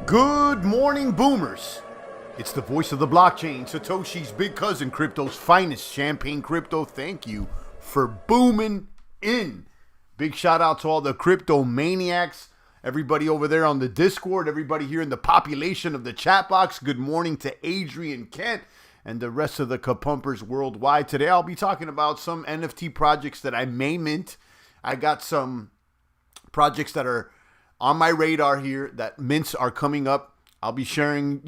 Good morning, boomers. It's the voice of the blockchain, Satoshi's big cousin, crypto's finest, Champagne Crypto. Thank you for booming in. Big shout out to all the crypto maniacs, everybody over there on the Discord, everybody here in the population of the chat box. Good morning to Adrian Kent and the rest of the Kapumpers worldwide. Today I'll be talking about some NFT projects that I may mint. I got some projects that are on my radar here that mints are coming up. I'll be sharing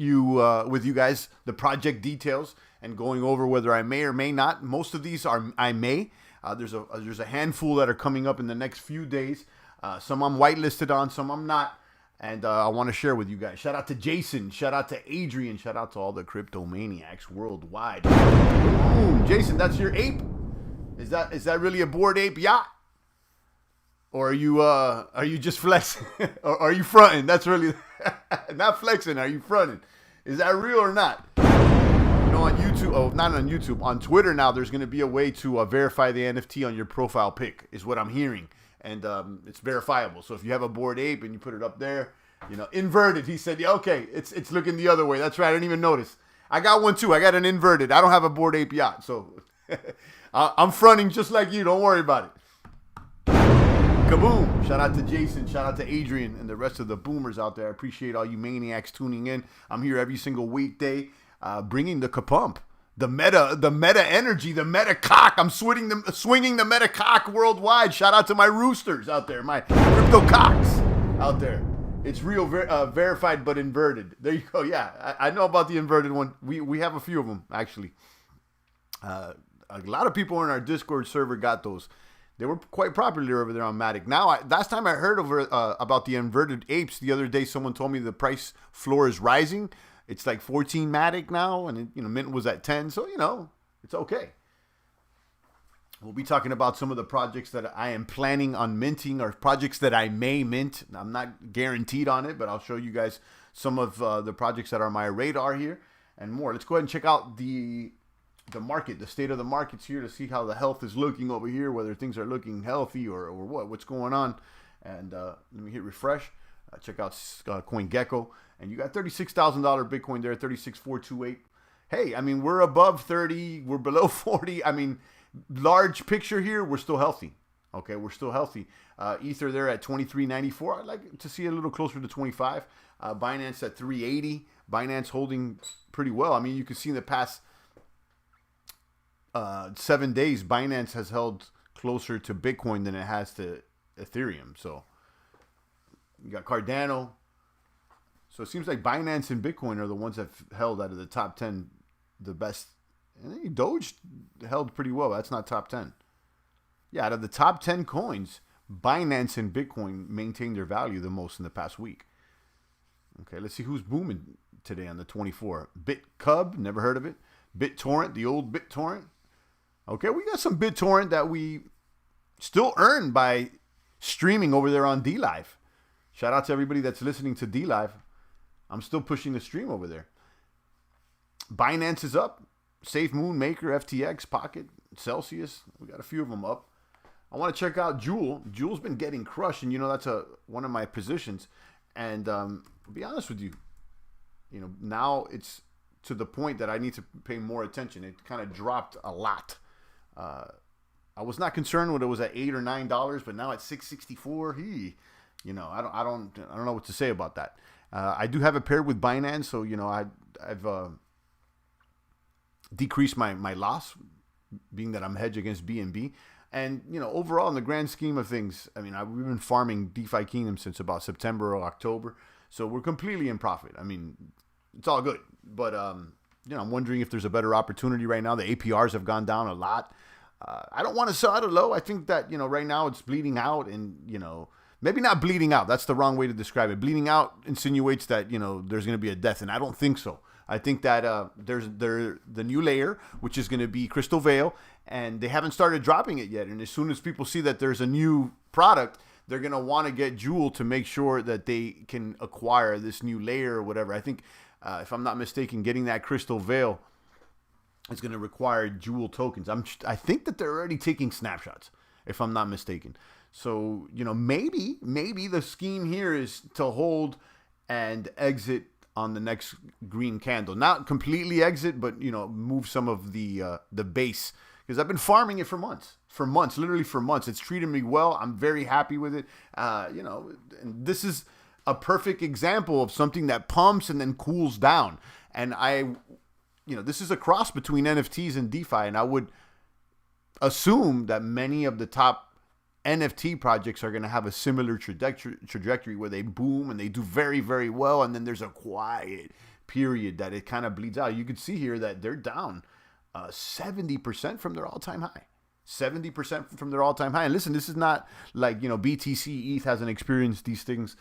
with you guys the project details and going over whether I may or may not. Most of these are I may. There's a handful that are coming up in the next few days. Some I'm whitelisted on, some I'm not. And I want to share with you guys. Shout out to Jason. Shout out to Adrian. Shout out to all the crypto maniacs worldwide. Boom. Jason, that's your ape? Is that really a Bored Ape yacht? Or are you just flexing? Or are you fronting? That's really not flexing. Are you fronting? Is that real or not? You know, on YouTube, not on YouTube, on Twitter now, there's going to be a way to verify the NFT on your profile pic, is what I'm hearing. And it's verifiable. So if you have a Bored Ape and you put it up there, you know, inverted. He said, yeah, okay, it's looking the other way. That's right. I didn't even notice. I got one too. I got an inverted. I don't have a Bored Ape yacht. So I'm fronting just like you. Don't worry about it. Kaboom. Shout out to Jason. Shout out to Adrian and the rest of the boomers out there. I appreciate all you maniacs tuning in. I'm here every single weekday bringing the kapump, the meta energy, the meta cock. I'm swinging the meta cock worldwide. Shout out to my roosters out there, my crypto cocks out there. It's real, verified but inverted. There you go. Yeah, I know about the inverted one. We have a few of them, actually. A lot of people in our Discord server got those. They were quite popular over there on Matic. Now, last time I heard about the inverted apes, the other day someone told me the price floor is rising. It's like 14 Matic now, and mint was at 10, so it's okay. We'll be talking about some of the projects that I am planning on minting, or projects that I may mint. I'm not guaranteed on it, but I'll show you guys some of the projects that are on my radar here and more. Let's go ahead and check out the market, the state of the markets here, to see how the health is looking over here, whether things are looking healthy or what's going on. And let me hit refresh. Check out CoinGecko, and you got $36,000 Bitcoin there, 36,428. Hey, I mean, we're above 30, we're below 40. I mean, large picture here, we're still healthy. Okay, we're still healthy. Ether there at 23.94. I'd like to see it a little closer to 25. Binance at 380. Binance holding pretty well. I mean, you can see in the past 7 days, Binance has held closer to Bitcoin than it has to Ethereum. So you got Cardano. So it seems like Binance and Bitcoin are the ones that held out of the top 10 the best. And then Doge held pretty well. That's not top 10. Yeah, out of the top 10 coins, Binance and Bitcoin maintained their value the most in the past week. Okay, let's see who's booming today on the 24. BitCub, never heard of it. BitTorrent, the old BitTorrent. Okay, we got some BitTorrent that we still earn by streaming over there on DLive. Shout out to everybody that's listening to DLive. I'm still pushing the stream over there. Binance is up. SafeMoon, Maker, FTX, Pocket, Celsius. We got a few of them up. I want to check out Jewel. Jewel's been getting crushed, and that's one of my positions. And to be honest with you, now it's to the point that I need to pay more attention. It kind of dropped a lot. I was not concerned when it was at $8 or $9, but now at $6.64, I don't know what to say about that. I do have it paired with Binance, so I've decreased my loss, being that I'm hedged against BNB. And overall, in the grand scheme of things, I mean, we've been farming DeFi Kingdom since about September or October, so we're completely in profit. I mean, it's all good, but I'm wondering if there's a better opportunity right now. The APRs have gone down a lot. I don't want to sell at a low. I think that right now it's bleeding out, and maybe not bleeding out. That's the wrong way to describe it. Bleeding out insinuates that there's going to be a death, and I don't think so. I think that there's the new layer, which is going to be Crystal Veil, and they haven't started dropping it yet. And as soon as people see that there's a new product, they're going to want to get Jewel to make sure that they can acquire this new layer or whatever. I think, if I'm not mistaken, getting that Crystal Veil is going to require Jewel tokens. I think that they're already taking snapshots, if I'm not mistaken. So, maybe the scheme here is to hold and exit on the next green candle. Not completely exit, but, move some of the base. Because I've been farming it for months, literally for months. It's treated me well. I'm very happy with it. And this is a perfect example of something that pumps and then cools down. And this is a cross between NFTs and DeFi. And I would assume that many of the top NFT projects are going to have a similar trajectory where they boom and they do very, very well. And then there's a quiet period that it kind of bleeds out. You could see here that they're down 70% from their all-time high. 70% from their all-time high. And listen, this is not like, BTC, ETH hasn't experienced these things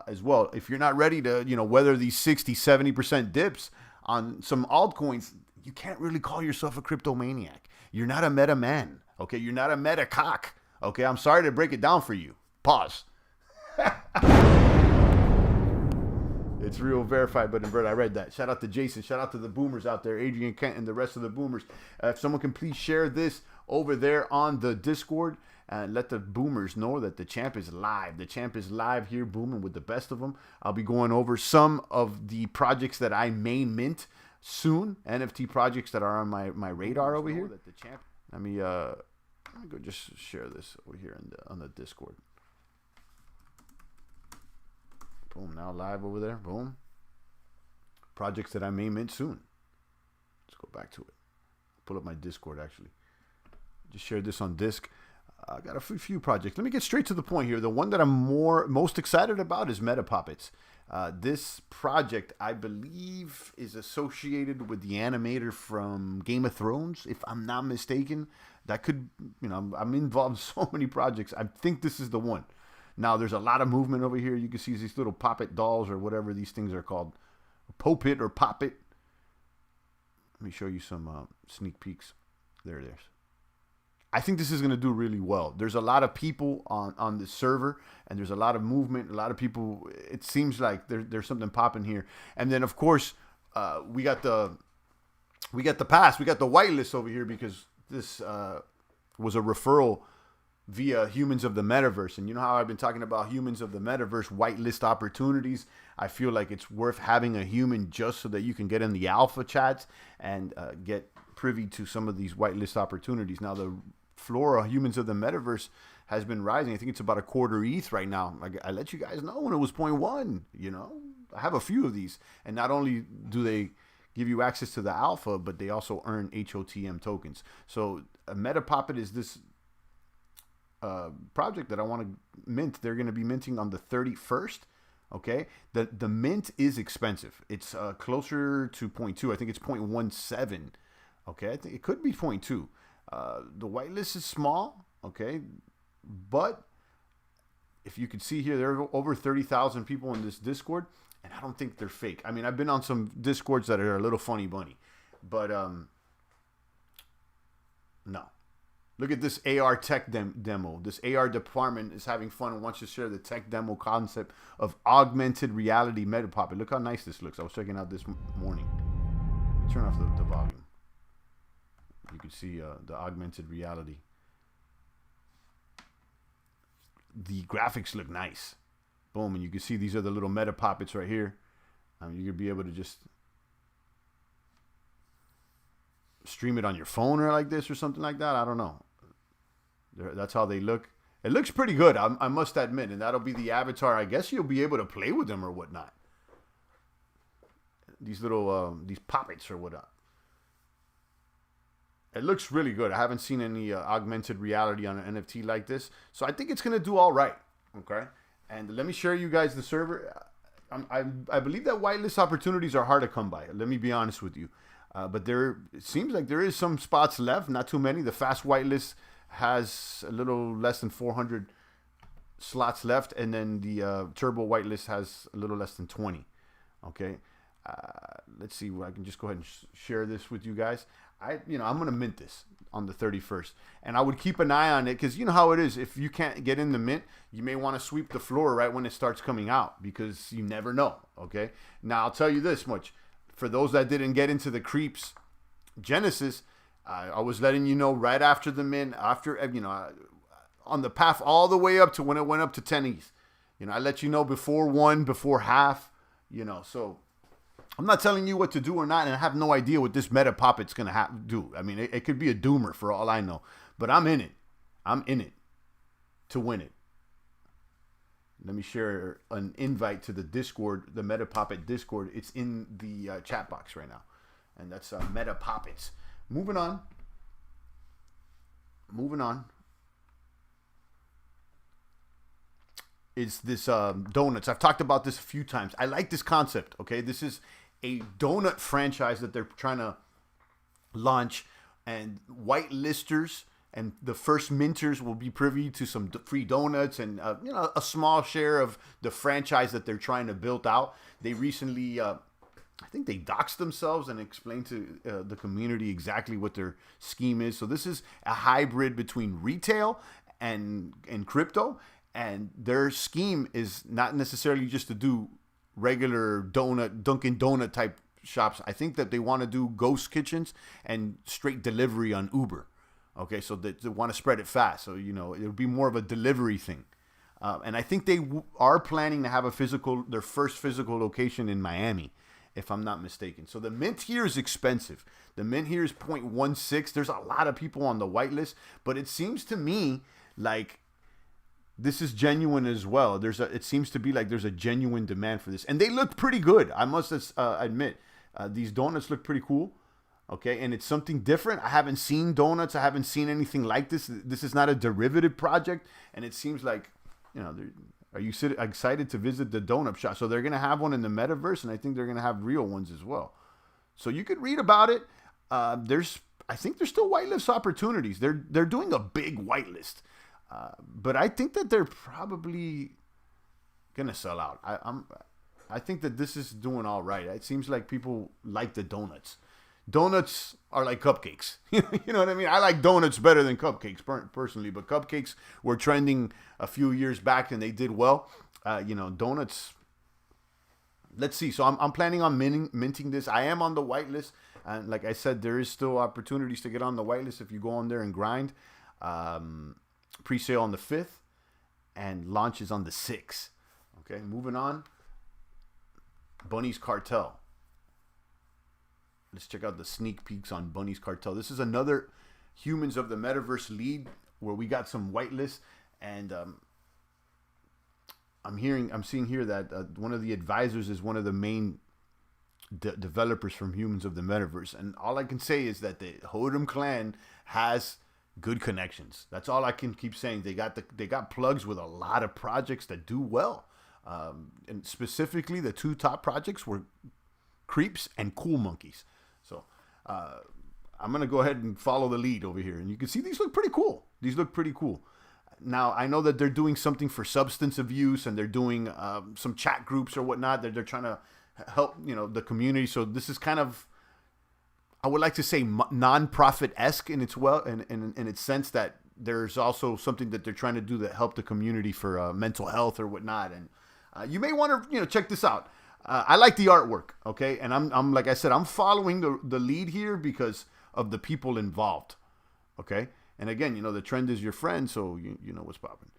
as well. If you're not ready to, weather these 60, 70% dips on some altcoins, you can't really call yourself a crypto maniac. You're not a meta man. Okay. You're not a meta cock. Okay, I'm sorry to break it down for you. Pause. It's real, verified, but invert. I read that. Shout out to Jason. Shout out to the boomers out there, Adrian Kent and the rest of the boomers. If someone can please share this over there on the Discord and let the boomers know that the champ is live. The champ is live here, booming with the best of them. I'll be going over some of the projects that I may mint soon. NFT projects that are on my radar over here. Let me go just share this over here on the Discord. Boom, now live over there. Boom. Projects that I may mint soon. Let's go back to it. Pull up my Discord, actually. Just shared this on Disc. I got a few projects. Let me get straight to the point here. The one that I'm most excited about is Meta Puppets. This project, I believe, is associated with the animator from Game of Thrones, if I'm not mistaken. That could, I'm involved in so many projects. I think this is the one. Now, there's a lot of movement over here. You can see these little Poppet dolls or whatever these things are called. Popit or Poppet. Let me show you some sneak peeks. There it is. I think this is going to do really well. There's a lot of people on the server, and there's a lot of movement. A lot of people. It seems like there's something popping here. And then, of course, we got the pass. We got the whitelist over here because this was a referral via Humans of the Metaverse. And you know how I've been talking about Humans of the Metaverse whitelist opportunities. I feel like it's worth having a human just so that you can get in the alpha chats and get privy to some of these whitelist opportunities. Now, the Flora Humans of the Metaverse has been rising. I think it's about a quarter ETH right now. Like I let you guys know when it was 0.1, I have a few of these. And not only do they give you access to the alpha, but they also earn HOTM tokens. So a Metapuppet is this project that I want to mint. They're going to be minting on the 31st. Okay. The mint is expensive. It's closer to 0.2. I think it's 0.17. Okay. I think it could be 0.2. The whitelist is small. Okay. But if you can see here, there are over 30,000 people in this Discord, and I don't think they're fake. I mean, I've been on some Discords that are a little funny bunny, but no. Look at this AR tech demo. This AR department is having fun and wants to share the tech demo concept of augmented reality Metapuppet. Look how nice this looks. I was checking out this morning. Turn off the volume. You can see the augmented reality. The graphics look nice. Boom, and you can see these are the little Metapuppets right here. You could be able to just stream it on your phone or like this or something like that. I don't know. That's how they look. It looks pretty good, I must admit, and that'll be the avatar. I guess you'll be able to play with them or whatnot. These little these puppets or whatnot. It looks really good. I haven't seen any augmented reality on an NFT like this, so I think it's gonna do all right. Okay, and let me share you guys the server. I believe that whitelist opportunities are hard to come by. Let me be honest with you, but it seems like there is some spots left. Not too many. The fast whitelist has a little less than 400 slots left, and then the turbo whitelist has a little less than 20. Okay. Let's see. I can just go ahead and share this with you guys. I'm gonna mint this on the 31st, and I would keep an eye on it because you know how it is. If you can't get in the mint, you may want to sweep the floor right when it starts coming out because you never know. Okay. Now I'll tell you this much: for those that didn't get into the creeps Genesis, I was letting you know right after the mint, on the path all the way up to when it went up to 10 ETH. I let you know before 1, before half. So. I'm not telling you what to do or not, and I have no idea what this meta puppet's going to do. I mean, it could be a doomer for all I know, but I'm in it. I'm in it to win it. Let me share an invite to the Discord, the Meta Puppet Discord. It's in the chat box right now, and that's Meta Puppets. Moving on. Is this donuts. I've talked about this a few times. I like this concept, okay? This is a donut franchise that they're trying to launch, and whitelisters and the first minters will be privy to some free donuts and a small share of the franchise that they're trying to build out. They recently, I think they doxed themselves and explained to the community exactly what their scheme is. So this is a hybrid between retail and crypto. And their scheme is not necessarily just to do regular Dunkin' Donut type shops. I think that they want to do ghost kitchens and straight delivery on Uber. Okay, so they want to spread it fast. So, it'll be more of a delivery thing. And I think they are planning to have their first physical location in Miami, if I'm not mistaken. So the mint here is expensive. The mint here is 0.16. There's a lot of people on the whitelist, but it seems to me like this is genuine as well. It seems to be like there's a genuine demand for this, and they look pretty good. I must admit, these donuts look pretty cool. Okay, and it's something different. I haven't seen donuts. I haven't seen anything like this. This is not a derivative project, and it seems like, are you excited to visit the donut shop? So they're gonna have one in the metaverse, and I think they're gonna have real ones as well. So you could read about it. I think there's still whitelist opportunities. They're doing a big whitelist. But I think that they're probably gonna sell out. I think that this is doing all right. It seems like people like the donuts. Donuts are like cupcakes. You know what I mean? I like donuts better than cupcakes personally, but cupcakes were trending a few years back and they did well. Donuts. Let's see. So I'm planning on minting this. I am on the whitelist, and like I said, there is still opportunities to get on the whitelist if you go on there and grind. Pre-sale on the 5th and launches on the 6th. Okay, moving on. Bunny's Cartel. Let's check out the sneak peeks on Bunny's Cartel. This is another Humans of the Metaverse lead where we got some whitelist, and I'm seeing here that one of the advisors is one of the main developers from Humans of the Metaverse, and all I can say is that the Hodem clan has good connections. That's all I can keep saying. They got plugs with a lot of projects that do well, and specifically the 2 top projects were Creeps and Cool Monkeys. So I'm gonna go ahead and follow the lead over here, and you can see these look pretty cool. Now I know that they're doing something for substance abuse, and they're doing some chat groups or whatnot. They're trying to help the community. So this is kind of, I would like to say, non-profit-esque in its sense that there's also something that they're trying to do that help the community for mental health or whatnot. And you may want to check this out. I like the artwork, okay, and I'm like I said, I'm following the lead here because of the people involved, okay. And again, the trend is your friend, so you know what's popping.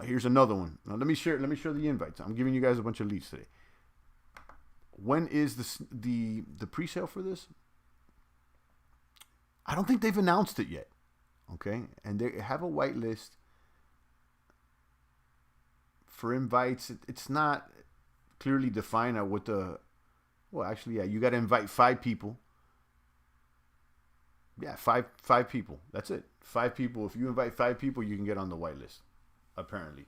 Here's another one. Now let me share the invites. I'm giving you guys a bunch of leads today. When is the pre-sale for this? I don't think they've announced it yet. Okay, and they have a whitelist. for invites. It's not clearly defined at what the. Well, actually, yeah, you got to invite 5 people. Yeah, five people. That's it. 5 people. If you invite 5 people, you can get on the whitelist. Apparently.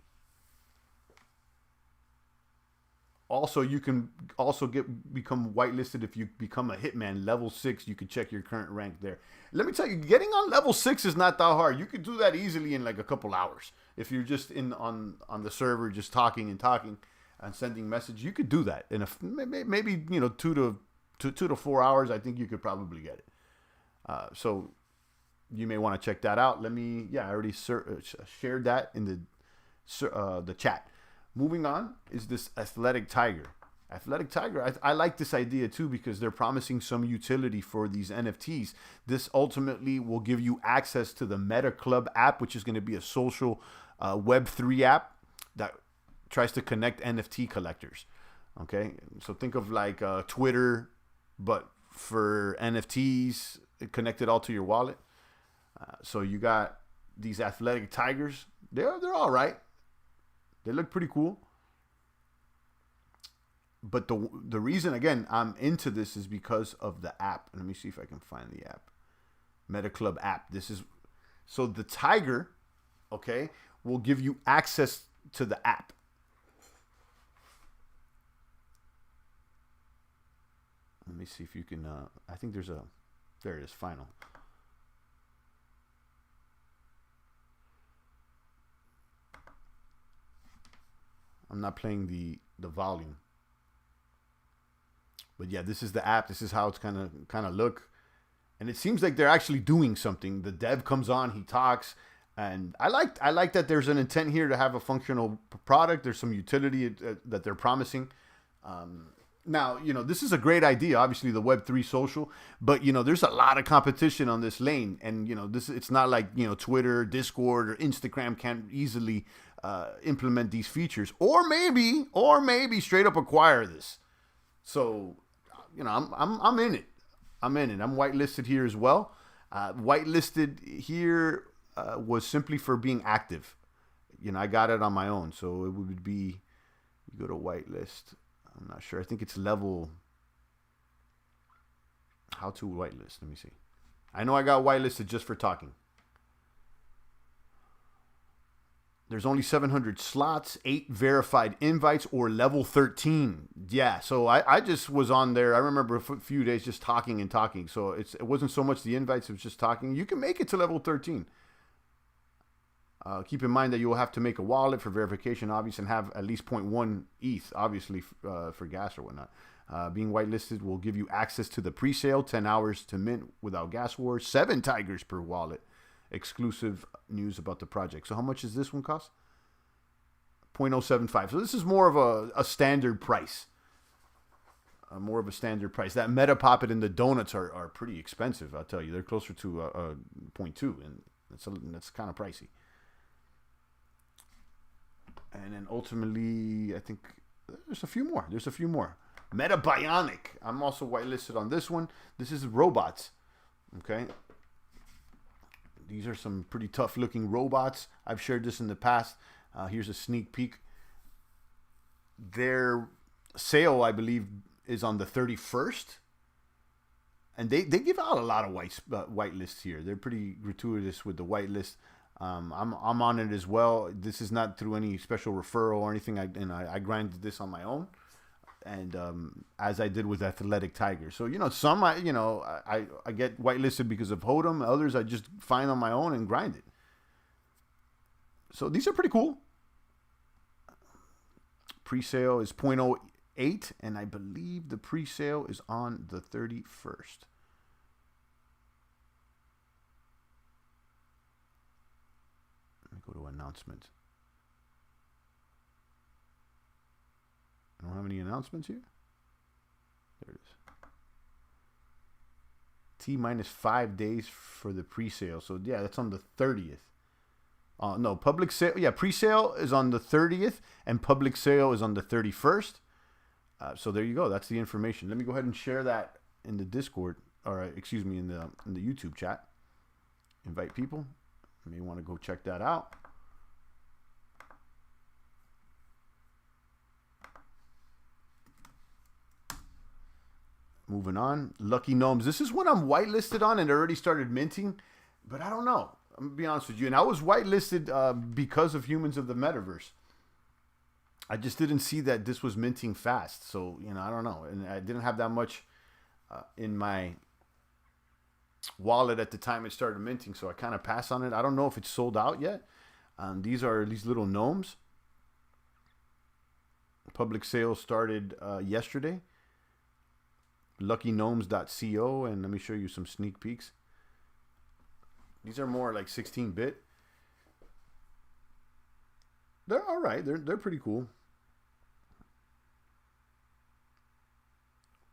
Also, you can also become whitelisted if you become a hitman level 6. You can check your current rank there. Let me tell you, getting on level 6 is not that hard. You could do that easily in like a couple hours. If you're just on the server, just talking and sending message, you could do that in maybe 2 to 4 hours. I think you could probably get it. So you may want to check that out. I already shared that in the chat. Moving on is this Athletic Tiger. Athletic Tiger, I like this idea too because they're promising some utility for these NFTs. This ultimately will give you access to the Meta Club app, which is going to be a social Web3 app that tries to connect NFT collectors. Okay, so think of like Twitter, but for NFTs, connected all to your wallet. So you got these Athletic Tigers. They're all right. They look pretty cool. But the reason, again, I'm into this is because of the app. Let me see if I can find the app. Meta Club app. So the Tiger, okay, will give you access to the app. Let me see if you can, I think there it is, final. I'm not playing the volume. But yeah, this is the app. This is how it's kind of look. And it seems like they're actually doing something. The dev comes on, he talks, and I like that there's an intent here to have a functional product. There's some utility that they're promising. Now, this is a great idea, obviously the Web3 social, but there's a lot of competition on this lane, and it's not like Twitter, Discord, or Instagram can't easily implement these features, or maybe straight up acquire this. So, I'm in it. I'm whitelisted here as well. Whitelisted here was simply for being active. I got it on my own, so it would be, you go to whitelist. I'm not sure. I think it's level. How to whitelist? Let me see. I know I got whitelisted just for talking. There's only 700 slots, 8 verified invites, or level 13. Yeah, so I just was on there. I remember a few days just talking. So it wasn't so much the invites, it was just talking. You can make it to level 13. Keep in mind that you will have to make a wallet for verification, obviously, and have at least 0.1 ETH, obviously, for gas or whatnot. Being whitelisted will give you access to the pre-sale, 10 hours to mint without gas wars, 7 tigers per wallet, exclusive news about the project. So how much does this one cost? 0.075. So this is more of a standard price. More of a standard price. That Meta Poppet and the donuts are pretty expensive, I'll tell you. They're closer to 0.2, and that's kind of pricey. And then ultimately, I think there's a few more. Meta Bionic. I'm also whitelisted on this one. This is robots. Okay. These are some pretty tough looking robots. I've shared this in the past. Here's a sneak peek. Their sale, I believe, is on the 31st. And they give out a lot of whitelists here. They're pretty gratuitous with the whitelist. I'm on it as well. This is not through any special referral or anything. I grinded this on my own, and as I did with Athletic Tiger. So some I get whitelisted because of Hodem. Others I just find on my own and grind it. So these are pretty cool. Pre-sale is 0.08, and I believe the pre-sale is on the 31st. Go to announcements. I don't have any announcements here. There it is. T-minus 5 days for the pre-sale. So yeah, that's on the 30th. No, public sale. Yeah, pre-sale is on the 30th, and public sale is on the 31st. So there you go. That's the information. Let me go ahead and share that in the Discord, or excuse me, in the YouTube chat. Invite people. You may want to go check that out. Moving on. Lucky Gnomes. This is one I'm whitelisted on and already started minting, but I don't know. I'm going to be honest with you. And I was whitelisted because of Humans of the Metaverse. I just didn't see that this was minting fast. So, I don't know. And I didn't have that much in my wallet at the time it started minting. So I kind of passed on it. I don't know if it's sold out yet. These are these little gnomes. Public sales started yesterday. LuckyGnomes.co. And let me show you some sneak peeks. These are more like 16-bit. They're all right. They're pretty cool.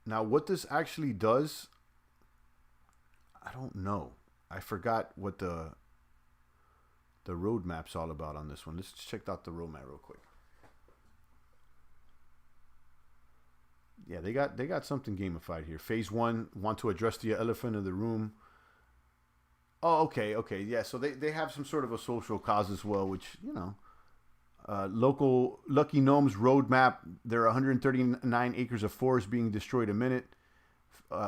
Now, what this actually does, I don't know. I forgot what the roadmap's all about on this one. Let's check out the roadmap real quick. Yeah, they got something gamified here. Phase 1, want to address the elephant in the room. Oh, okay. Yeah, so they have some sort of a social cause as well, which, local Lucky Gnomes roadmap. There are 139 acres of forest being destroyed a minute.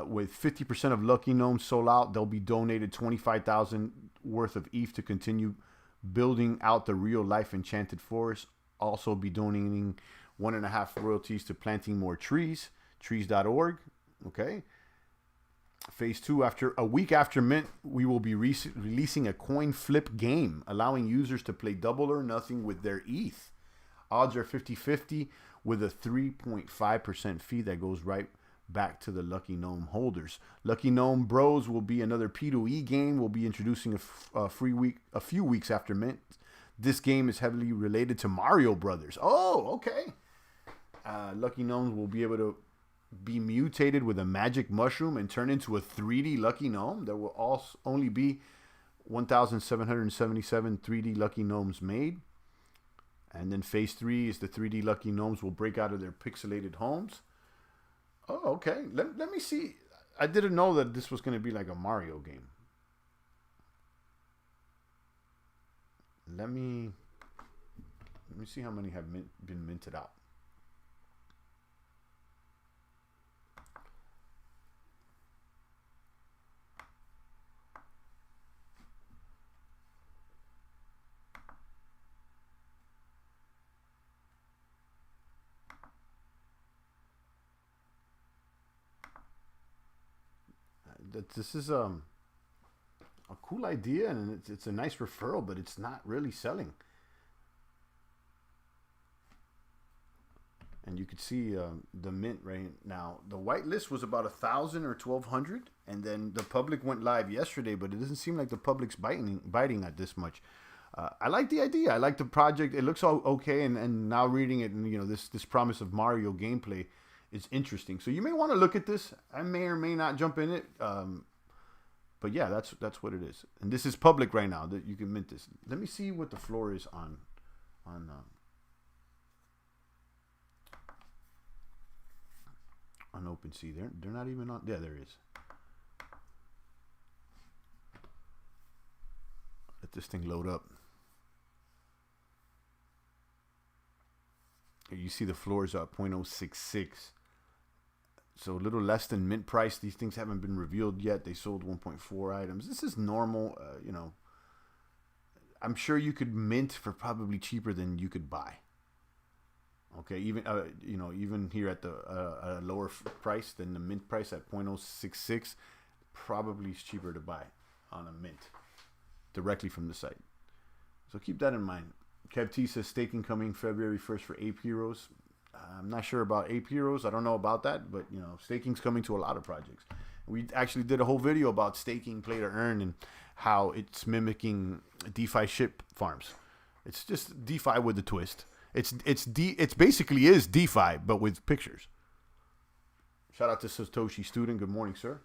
With 50% of Lucky Gnomes sold out, they'll be donated 25,000 worth of ETH to continue building out the real life enchanted forest. Also be donating 1.5 royalties to planting more trees. Trees.org. Okay. Phase 2, after a week after mint, we will be releasing a coin flip game, allowing users to play double or nothing with their ETH. Odds are 50-50 with a 3.5% fee that goes right back to the Lucky Gnome holders. Lucky Gnome Bros will be another P2E game. We'll be introducing a few weeks after mint. This game is heavily related to Mario Brothers. Oh, okay. Lucky Gnomes will be able to be mutated with a magic mushroom and turn into a 3D Lucky Gnome. There will also only be 1,777 3D Lucky Gnomes made. And then phase 3 is the 3D Lucky Gnomes will break out of their pixelated homes. Oh, okay. Let me see. I didn't know that this was going to be like a Mario game. Let me see how many have been minted out. This is a cool idea, and it's a nice referral, but it's not really selling. And you could see the mint right now. The whitelist was about 1,000 or 1,200, and then the public went live yesterday, but it doesn't seem like the public's biting at this much. I like the idea. I like the project. It looks all okay, and now reading it, and this promise of Mario gameplay is interesting. So you may want to look at this. I may or may not jump in it. But yeah, that's what it is. And this is public right now that you can mint this. Let me see what the floor is on OpenSea. They're not even on. Yeah, there is. Let this thing load up. You see the floors are 0.066. So a little less than mint price. These things haven't been revealed yet. They sold 1.4 items. This is normal. I'm sure you could mint for probably cheaper than you could buy. Okay, even here at a lower price than the mint price at 0.066, probably is cheaper to buy on a mint directly from the site. So keep that in mind. Kev T says staking coming February 1st for Ape Heroes. I'm not sure about Ape Heroes. I don't know about that, but staking's coming to a lot of projects. We actually did a whole video about staking play to earn and how it's mimicking DeFi ship farms. It's just DeFi with a twist. It's basically is DeFi but with pictures. Shout out to Satoshi Student. Good morning, sir.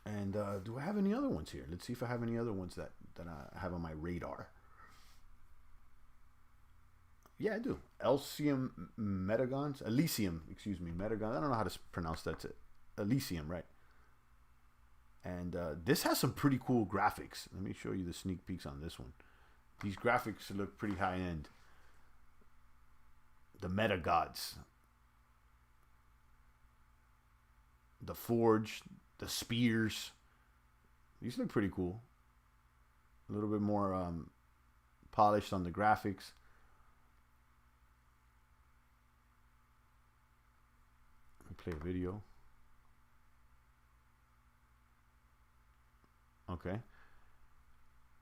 And do I have any other ones here? Let's see if I have any other ones that I have on my radar. Yeah, I do. Elysium Metagons. Elysium, Metagons. I don't know how to pronounce that. Elysium, right? And this has some pretty cool graphics. Let me show you the sneak peeks on this one. These graphics look pretty high end. The Metagods. the forge, the spears. These look pretty cool. A little bit more polished on the graphics. Let me play a video. Okay.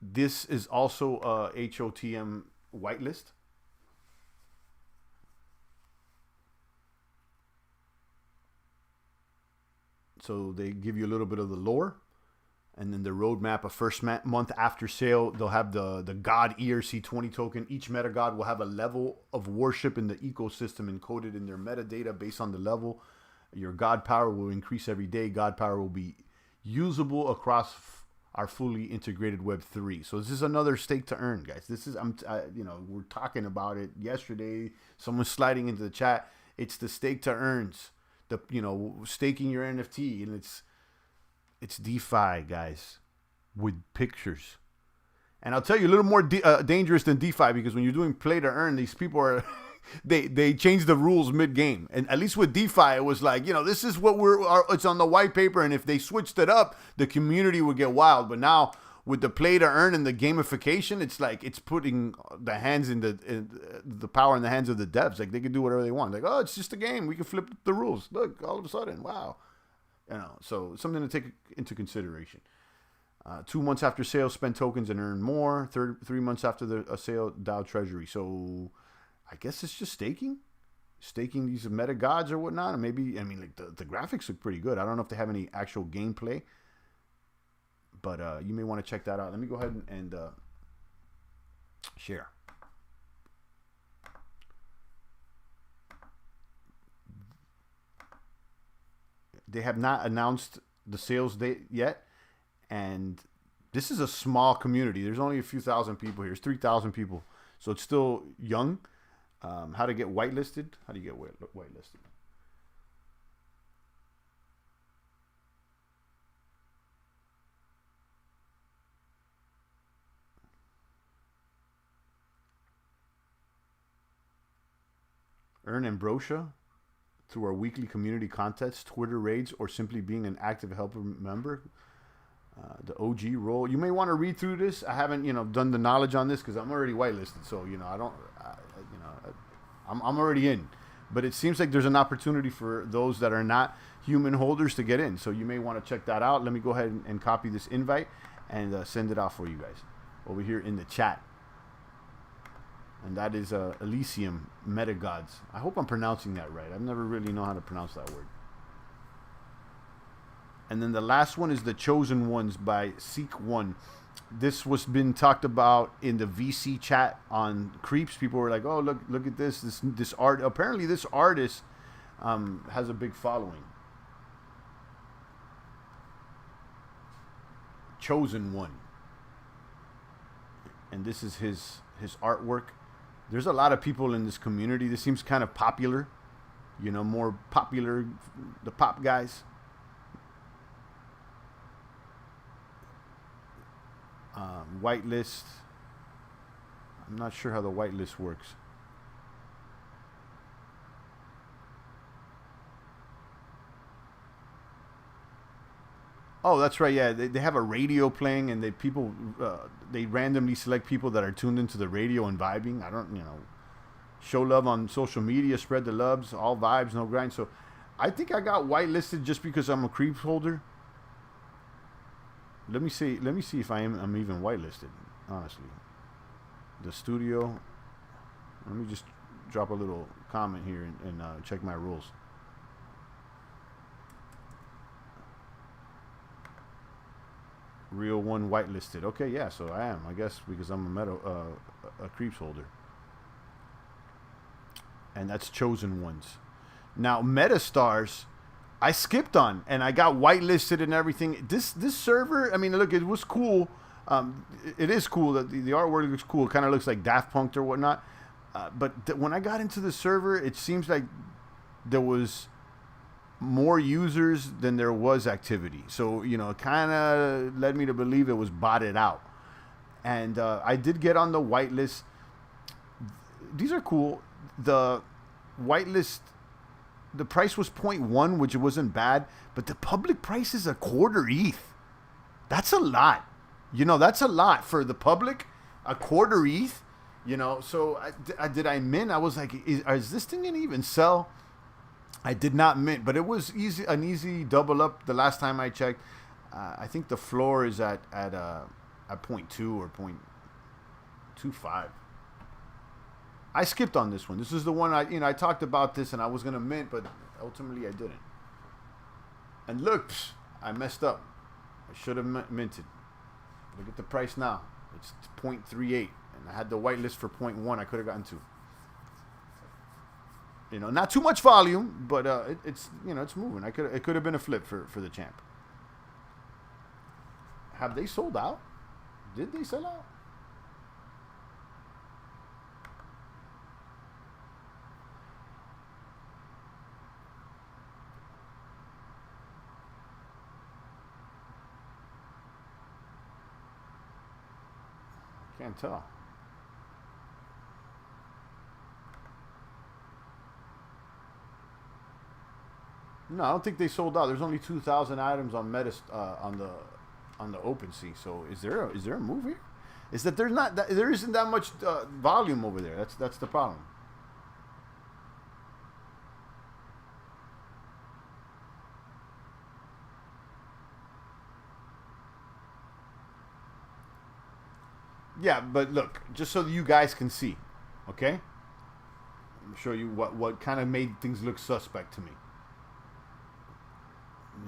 This is also HOTM whitelist. So they give you a little bit of the lore. And then the roadmap, a first month after sale, they'll have the God ERC20 token. Each meta god will have a level of worship in the ecosystem encoded in their metadata based on the level. Your god power will increase every day. God power will be usable across our fully integrated Web3. So this is another stake to earn, guys. This is, we're talking about it yesterday. Someone's sliding into the chat. It's the stake to earns, staking your NFT, and it's DeFi, guys, with pictures. And I'll tell you, a little more dangerous than DeFi, because when you're doing play to earn, these people are they change the rules mid-game. And at least with DeFi, it was like, this is what it's on the white paper. And if they switched it up, the community would get wild. But now with the play to earn and the gamification, it's like it's putting the hands in the power in the hands of the devs. Like they can do whatever they want. Like, oh, it's just a game. We can flip the rules. Look, all of a sudden, wow. So something to take into consideration. 2 months after sale, spend tokens and earn more. 3 months after the sale, Dow Treasury. So I guess it's just staking these meta gods or whatnot. And maybe, the graphics look pretty good. I don't know if they have any actual gameplay, but you may want to check that out. Let me go ahead and share. They have not announced the sales date yet, and this is a small community. There's only a few thousand people here. There's 3,000 people, so it's still young. How to get whitelisted? How do you get whitelisted? Earn ambrosia through our weekly community contests, Twitter raids, or simply being an active helper member. The OG role. You may want to read through this. I haven't, done the knowledge on this because I'm already whitelisted. So, I'm already in. But it seems like there's an opportunity for those that are not human holders to get in. So you may want to check that out. Let me go ahead and copy this invite and send it out for you guys over here in the chat. And that is Elysium Metagods. I hope I'm pronouncing that right. I've never really known how to pronounce that word. And then the last one is The Chosen Ones by Seek One. This was been talked about in the VC chat on Creeps. People were like, "Oh, look at this art." Apparently, this artist has a big following. Chosen One, and this is his artwork. There's a lot of people in this community. This seems kind of popular, more popular, the pop guys. Whitelist. I'm not sure how the whitelist works. Oh, that's right. Yeah, they have a radio playing, and they randomly select people that are tuned into the radio and vibing. I don't, show love on social media, spread the loves, all vibes, no grind. So, I think I got whitelisted just because I'm a creep holder. Let me see if I'm even whitelisted. Honestly, the studio. Let me just drop a little comment here and check my rules. Real one whitelisted. Okay, yeah, so I am. I guess because I'm a creeps holder. And that's Chosen Ones. Now, Metastars, I skipped on, and I got whitelisted and everything. This server, look, it was cool. It is cool. That the artwork looks cool. It kind of looks like Daft Punk or whatnot. But when I got into the server, it seems like there was more users than there was activity. So, it kind of led me to believe it was botted out. And I did get on the whitelist. These are cool. The whitelist the price was 0.1, which wasn't bad, but the public price is a quarter ETH. That's a lot. That's a lot for the public, a quarter ETH. So did I mint? I was like, is this thing gonna even sell? I did not mint, but it was an easy double up the last time I checked. I think the floor is at 0.2 or 0.25. I skipped on this one. This is the one I talked about this and I was gonna mint, but ultimately I didn't. And look, I messed up. I should have minted. Look at the price now. It's 0.38, and I had the whitelist for 0.1. I could have gotten 2. Not too much volume, but it's moving. It could have been a flip for the champ. Have they sold out? Did they sell out? Can't tell. No, I don't think they sold out. There's only 2,000 items on Meta on the OpenSea. So is there a move here? Is that there isn't that much volume over there. That's the problem. Yeah, but look, just so you guys can see, okay? I'll show you what kind of made things look suspect to me.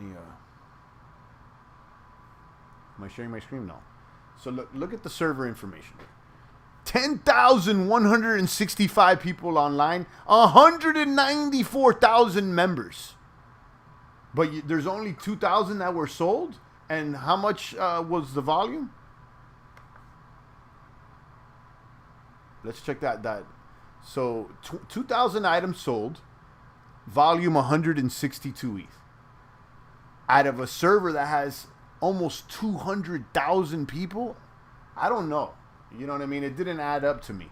Am I sharing my screen? No. So look at the server information. 10,165 people online, 194,000 members. But there's only 2,000 that were sold, and how much was the volume? Let's check that. So 2,000 items sold, volume 162 ETH. Out of a server that has almost 200,000 people, I don't know. You know what I mean? It didn't add up to me.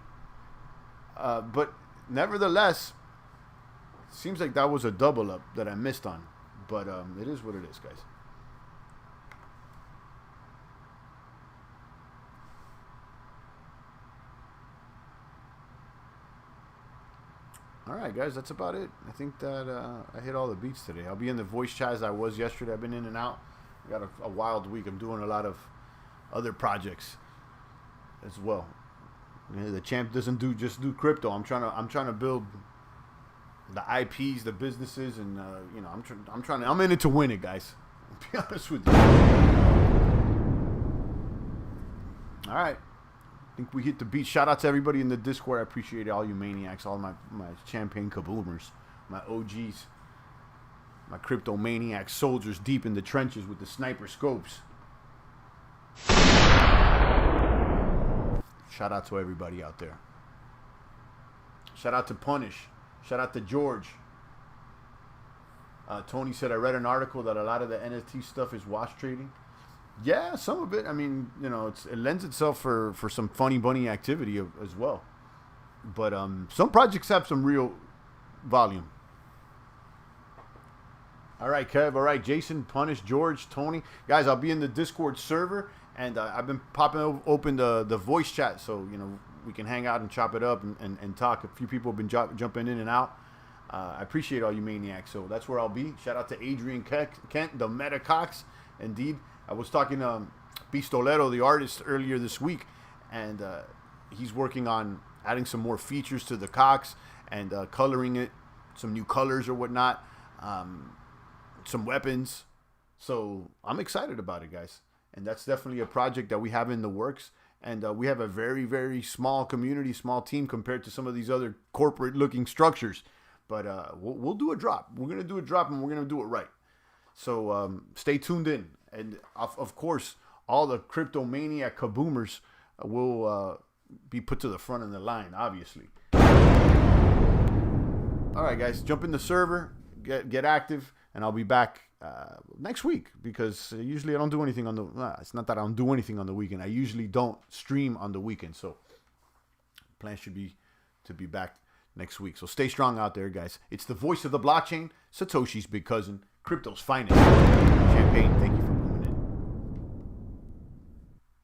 But nevertheless, seems like that was a double up that I missed on. But it is what it is, guys. All right, guys, that's about it. I think that I hit all the beats today. I'll be in the voice chat as I was yesterday. I've been in and out. I got a wild week. I'm doing a lot of other projects as well. The champ doesn't just do crypto. I'm trying to build the IPs, the businesses, and I'm in it to win it, guys. I'll be honest with you. All right. I think we hit the beat. Shout out to everybody in the Discord. I appreciate all you maniacs, all my champagne kaboomers, my OGs, my crypto maniac soldiers deep in the trenches with the sniper scopes. Shout out to everybody out there. Shout out to Punish. Shout out to George. Tony said, I read an article that a lot of the NFT stuff is wash trading. Yeah, some of it. I mean, it lends itself for some funny bunny activity as well. But some projects have some real volume. All right, Kev. All right, Jason, Punish, George, Tony. Guys, I'll be in the Discord server, and I've been popping open the voice chat, so, we can hang out and chop it up and talk. A few people have been jumping in and out. I appreciate all you maniacs, so that's where I'll be. Shout out to Adrian Kent, the Meta Cox. Indeed. I was talking to Pistolero, the artist, earlier this week, and he's working on adding some more features to the Cox and coloring it, some new colors or whatnot, some weapons. So I'm excited about it, guys. And that's definitely a project that we have in the works. And we have a very, very small community, small team compared to some of these other corporate-looking structures. But we'll do a drop. We're going to do a drop, and we're going to do it right. So stay tuned in. And, of course, all the crypto maniac kaboomers will be put to the front of the line, obviously. All right, guys, jump in the server, get active, and I'll be back next week because usually I don't do anything on the... it's not that I don't do anything on the weekend. I usually don't stream on the weekend. So plan should be to be back next week. So stay strong out there, guys. It's the voice of the blockchain, Satoshi's big cousin, crypto's finest. Champagne, thank you for